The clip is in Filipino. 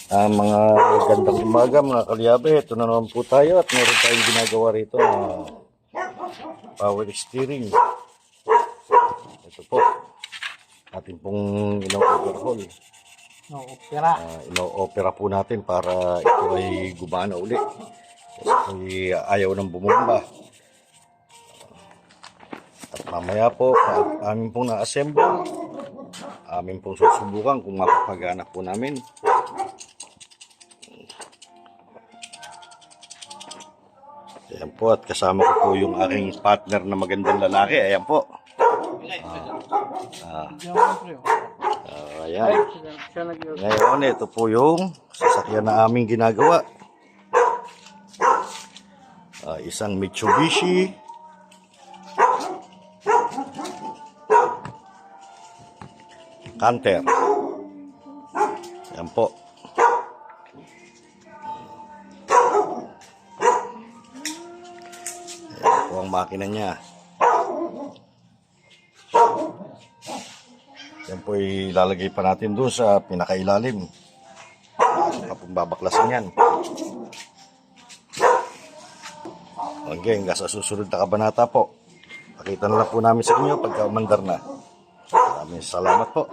Mga gandang umaga mga kalyabe, ito na naman po tayo at meron tayong ginagawa rito na power steering. Ito po, ating pong ino-overhaul. Ino-opera po natin para ito ay gumana uli. Kasi ayaw nang bumumba. At mamaya po, amin pong na-assemble, amin pong susubukan kung mapapagana po namin. Ayan po, at kasama ko po yung aking partner na magandang lalaki. Ayan po. Ayan. Ngayon, ito po yung sasakyan na aming ginagawa. Isang Mitsubishi Canter. Ayan po. Ayan po ang makina niya. Yan po ilalagay pa natin doon sa pinakailalim. Kapag babaklasin yan. Okay, hanggang sa susunod na kabanata po. Pakita na lang po namin sa inyo pagka umandar na. Maraming salamat po.